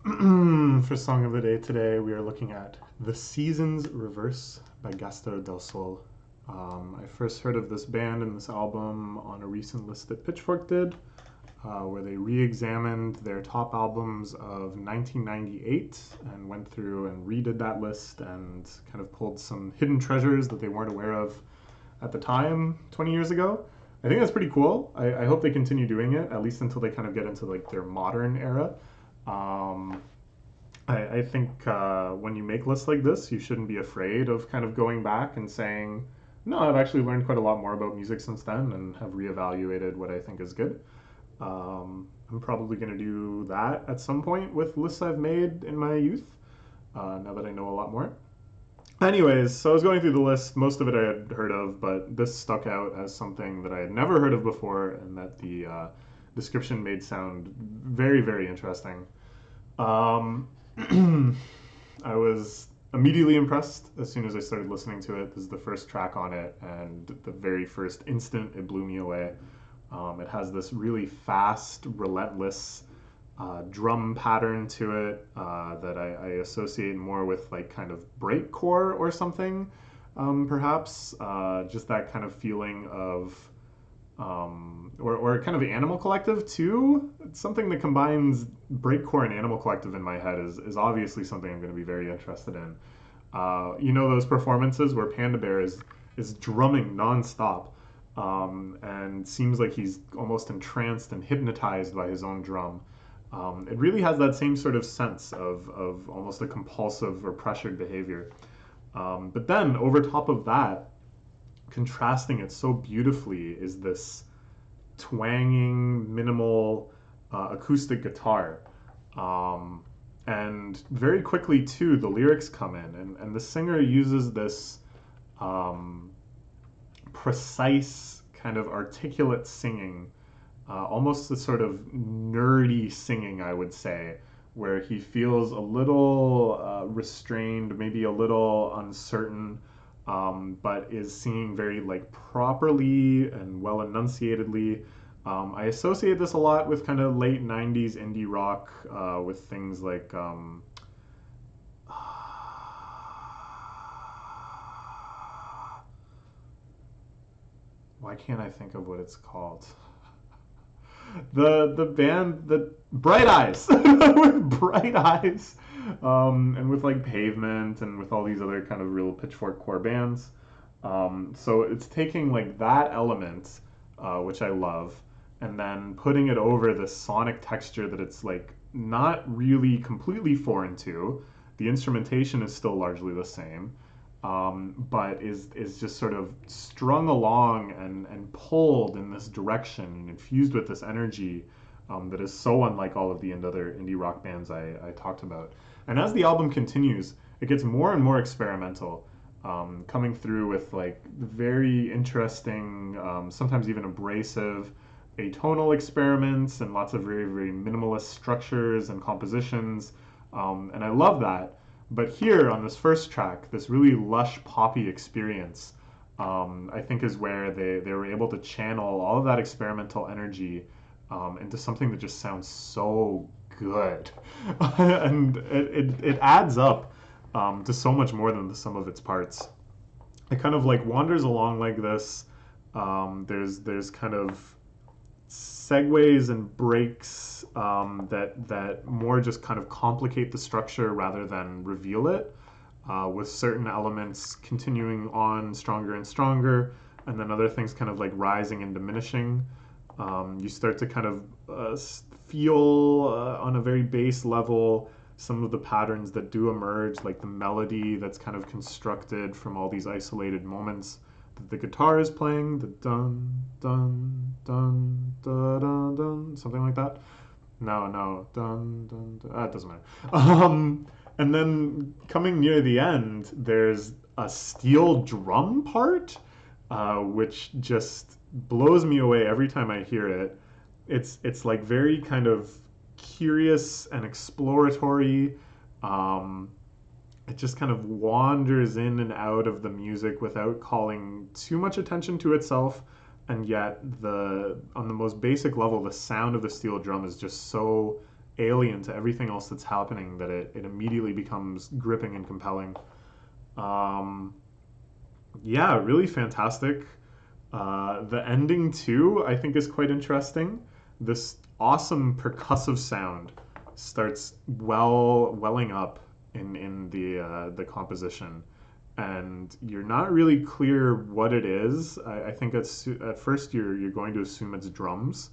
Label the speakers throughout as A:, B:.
A: For Song of the Day today, we are looking at The Seasons Reverse by Gastr del Sol. I first heard of this band and this album on a recent list that Pitchfork did, where they re examined their top albums of 1998 and went through and redid that list and kind of pulled some hidden treasures that they weren't aware of at the time 20 years ago. I think that's pretty cool. I hope they continue doing it, at least until they kind of get into like their modern era. Um, I think when you make lists like this, you shouldn't be afraid of kind of going back and saying, no, I've actually learned quite a lot more about music since then and have reevaluated what I think is good. I'm probably going to do that at some point with lists I've made in my youth, now that I know a lot more. Anyways, so I was going through the list. Most of it I had heard of, but this stuck out as something that I had never heard of before and that the description made sound very, very interesting. Um, I was immediately impressed as soon as I started listening to it. This is the first track on it, and the very first instant it blew me away. It has this really fast, relentless drum pattern to it that I associate more with like kind of breakcore or something, perhaps. Just that kind of feeling of or kind of Animal Collective too. It's something that combines breakcore and Animal Collective in my head is obviously something I'm going to be very interested in. Those performances where Panda Bear is drumming nonstop, and seems like he's almost entranced and hypnotized by his own drum. It really has that same sort of sense of almost a compulsive or pressured behavior. But then over top of that, contrasting it so beautifully is this twanging, minimal acoustic guitar. Um, and very quickly, too, the lyrics come in, and the singer uses this um, precise, kind of articulate singing, almost a sort of nerdy singing, I would say, where he feels a little restrained, maybe a little uncertain, but is singing very like properly and well enunciatedly. I associate this a lot with kind of late '90s indie rock, with things like why can't I think of what it's called? The band that Bright Eyes with Bright Eyes, and with like Pavement and with all these other kind of real pitchfork core bands. So it's taking like that element, which I love, and then putting it over the sonic texture that it's like not really completely foreign to. The instrumentation is still largely the same, but is just sort of strung along and pulled in this direction and infused with this energy, that is so unlike all of the other indie rock bands I talked about. And as the album continues, it gets more and more experimental, coming through with like very interesting, sometimes even abrasive, atonal experiments and lots of very, very minimalist structures and compositions. And I love that. But here on this first track, this really lush poppy experience, I think is where they were able to channel all of that experimental energy, into something that just sounds so good. And it adds up, to so much more than the sum of its parts. It kind of like wanders along like this. There's kind of segues and breaks, that more just kind of complicate the structure rather than reveal it, with certain elements continuing on stronger and stronger, and then other things kind of like rising and diminishing. You start to kind of feel, on a very base level, some of the patterns that do emerge, like the melody that's kind of constructed from all these isolated moments that the guitar is playing, the dun dun dun dun dun dun, something like that. No, dun dun dun. It doesn't matter. And then coming near the end, there's a steel drum part, which just blows me away every time I hear it. It's like very kind of curious and exploratory. Um, it just kind of wanders in and out of the music without calling too much attention to itself, and yet the on the most basic level, the sound of the steel drum is just so alien to everything else that's happening that it immediately becomes gripping and compelling. Um, yeah, really fantastic. The ending too, I think, is quite interesting. This awesome percussive sound starts welling up in the composition, and you're not really clear what it is. I think at first you're going to assume it's drums,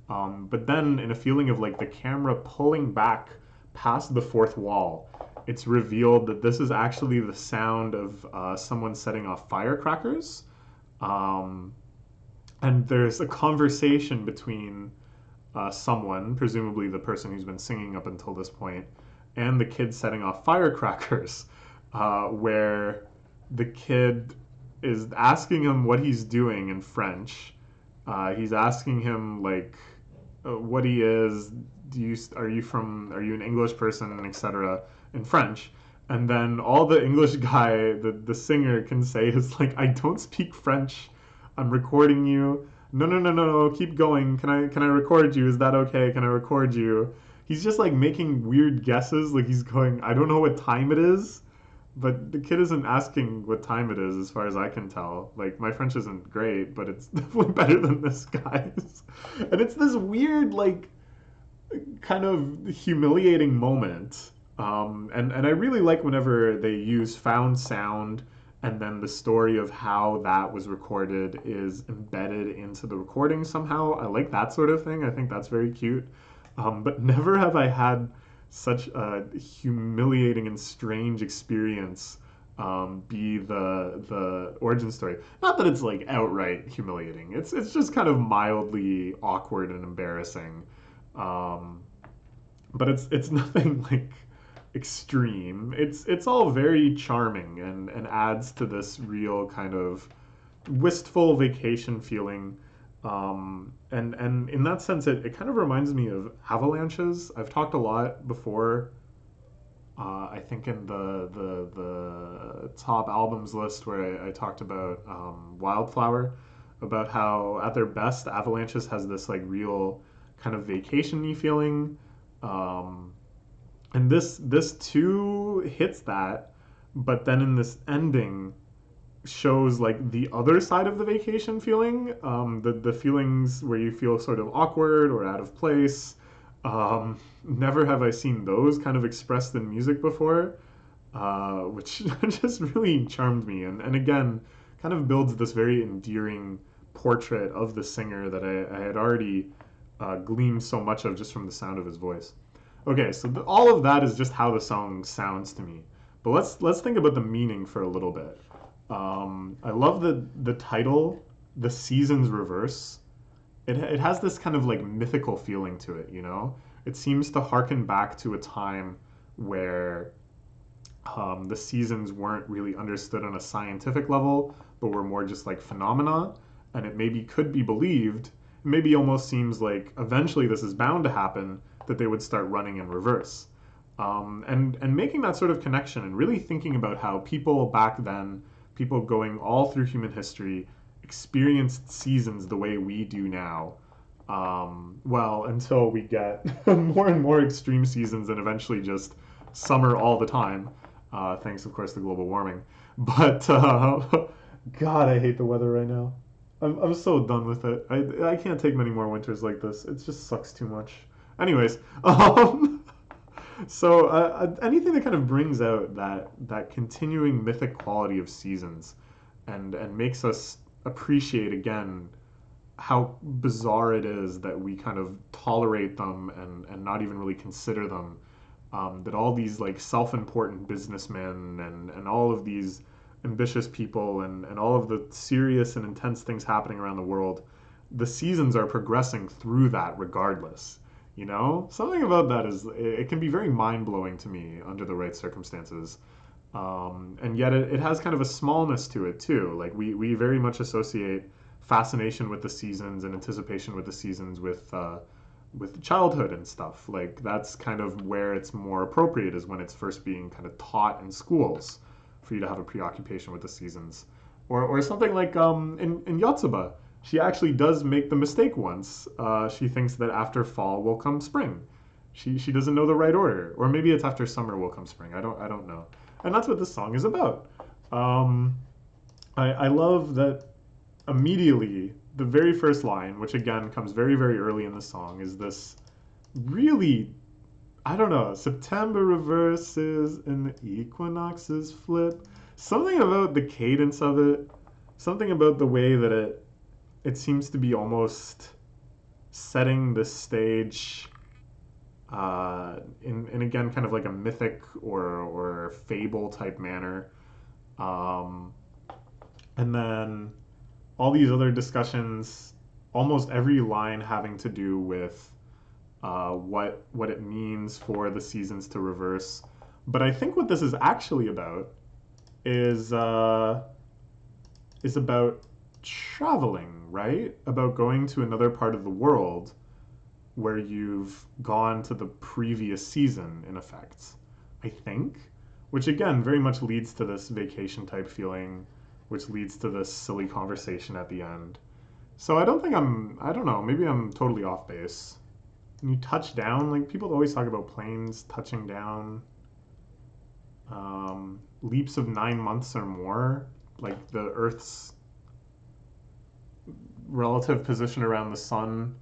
A: but then in a feeling of like the camera pulling back past the fourth wall, it's revealed that this is actually the sound of someone setting off firecrackers. Um, and there's a conversation between someone, presumably the person who's been singing up until this point, and the kid setting off firecrackers, where the kid is asking him what he's doing in French. He's asking him like what he is. Are you an English person, etc. in French. And then all the English guy, the singer, can say is like, I don't speak French. I'm recording you. No, no, no, no, no. Keep going. Can I record you? Is that okay? Can I record you? He's just like making weird guesses. Like he's going, I don't know what time it is, but the kid isn't asking what time it is, as far as I can tell. Like my French isn't great, but it's definitely better than this guy's. And it's this weird, like, kind of humiliating moment. And I really like whenever they use found sound and then the story of how that was recorded is embedded into the recording somehow. I like that sort of thing. I think that's very cute. But never have I had such a humiliating and strange experience be the origin story. Not that it's like outright humiliating. It's just kind of mildly awkward and embarrassing. Um, but it's nothing like extreme. It's all very charming and adds to this real kind of wistful vacation feeling. And in that sense, it kind of reminds me of avalanches. I've talked a lot before. I think in the top albums list where I talked about Wildflower, about how at their best, Avalanches has this like real kind of vacation-y feeling. Um, and this too hits that, but then in this ending shows like the other side of the vacation feeling, the feelings where you feel sort of awkward or out of place. Never have I seen those kind of expressed in music before, which just really charmed me. And again, kind of builds this very endearing portrait of the singer that I had already gleaned so much of just from the sound of his voice. Okay, so all of that is just how the song sounds to me. But let's think about the meaning for a little bit. I love the title, "The Seasons Reverse." It has this kind of like mythical feeling to it, you know? It seems to harken back to a time where the seasons weren't really understood on a scientific level, but were more just like phenomena, and it maybe could be believed. It maybe almost seems like eventually this is bound to happen, that they would start running in reverse. And making that sort of connection and really thinking about how people back then, people going all through human history, experienced seasons the way we do now. Well, until we get more and more extreme seasons and eventually just summer all the time, thanks, of course, to global warming. But, God, I hate the weather right now. I'm so done with it. I can't take many more winters like this. It just sucks too much. Anyways, so anything that kind of brings out that continuing mythic quality of seasons and makes us appreciate again how bizarre it is that we kind of tolerate them and not even really consider them. That all these like self-important businessmen and all of these ambitious people and all of the serious and intense things happening around the world, the seasons are progressing through that regardless. You know, something about that is it can be very mind-blowing to me under the right circumstances. And yet it has kind of a smallness to it too. Like we very much associate fascination with the seasons and anticipation with the seasons with childhood and stuff. Like that's kind of where it's more appropriate, is when it's first being kind of taught in schools for you to have a preoccupation with the seasons. Or something like in Yotsuba, she actually does make the mistake once. She thinks that after fall will come spring. She doesn't know the right order, or maybe it's after summer will come spring. I don't know, and that's what this song is about. Um, I love that immediately the very first line, which again comes very very early in the song, is this really, I don't know, September reverses and the equinoxes flip. Something about the cadence of it, something about the way that it seems to be almost setting the stage in again kind of like a mythic or fable type manner. Um, and then all these other discussions, almost every line having to do with what it means for the seasons to reverse. But I think what this is actually about is is about traveling, right? About going to another part of the world where you've gone to the previous season, in effect. I think, which again very much leads to this vacation type feeling, which leads to this silly conversation at the end. So I don't think I don't know, maybe I'm totally off base. When you touch down, like people always talk about planes touching down, leaps of 9 months or more, like the Earth's relative position around the sun,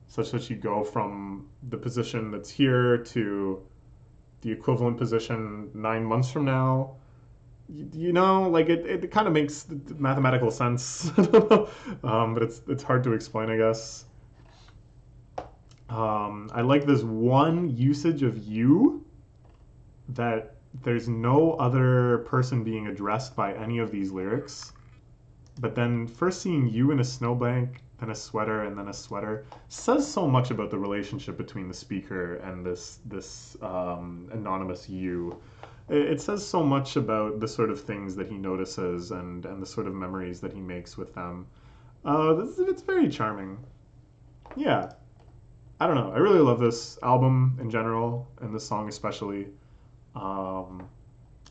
A: such that you go from the position that's here to the equivalent position 9 months from now. You know, like it kind of makes mathematical sense, but it's hard to explain, I guess. I like this one usage of you that there's no other person being addressed by any of these lyrics. But then first seeing you in a snowbank, then a sweater, and then a sweater says so much about the relationship between the speaker and this anonymous you. It says so much about the sort of things that he notices and the sort of memories that he makes with them. It's very charming. Yeah, I don't know. I really love this album in general and this song especially. Um,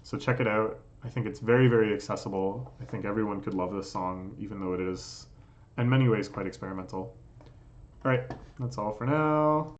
A: so check it out. I think it's very, very accessible. I think everyone could love this song, even though it is, in many ways, quite experimental. All right, that's all for now.